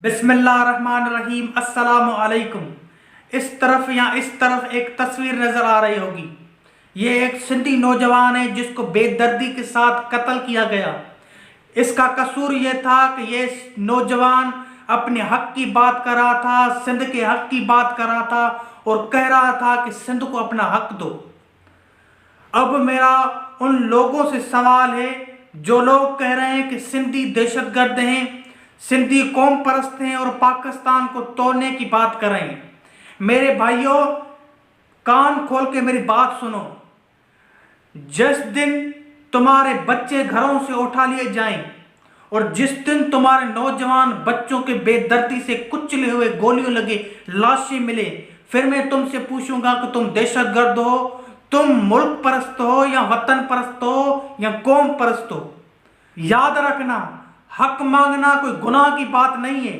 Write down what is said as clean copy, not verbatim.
بسم اللہ الرحمن الرحیم۔ السلام علیکم۔ اس طرف یا اس طرف ایک تصویر نظر آ رہی ہوگی۔ یہ ایک سندھی نوجوان ہے جس کو بے دردی کے ساتھ قتل کیا گیا۔ اس کا قصور یہ تھا کہ یہ نوجوان اپنے حق کی بات کر رہا تھا، سندھ کے حق کی بات کر رہا تھا اور کہہ رہا تھا کہ سندھ کو اپنا حق دو۔ اب میرا ان لوگوں سے سوال ہے جو لوگ کہہ رہے ہیں کہ سندھی دہشت گرد ہیں، سندھی قوم پرست ہیں اور پاکستان کو توڑنے کی بات کر رہے ہیں۔ میرے بھائیوں، کان کھول کے میری بات سنو۔ جس دن تمہارے بچے گھروں سے اٹھا لیے جائیں اور جس دن تمہارے نوجوان بچوں کے بے دردی سے کچلے ہوئے گولیوں لگے لاشیں ملے، پھر میں تم سے پوچھوں گا کہ تم دہشت گرد ہو، تم ملک پرست ہو یا وطن پرست ہو یا قوم پرست ہو۔ یاد رکھنا، حق مانگنا کوئی گناہ کی بات نہیں ہے۔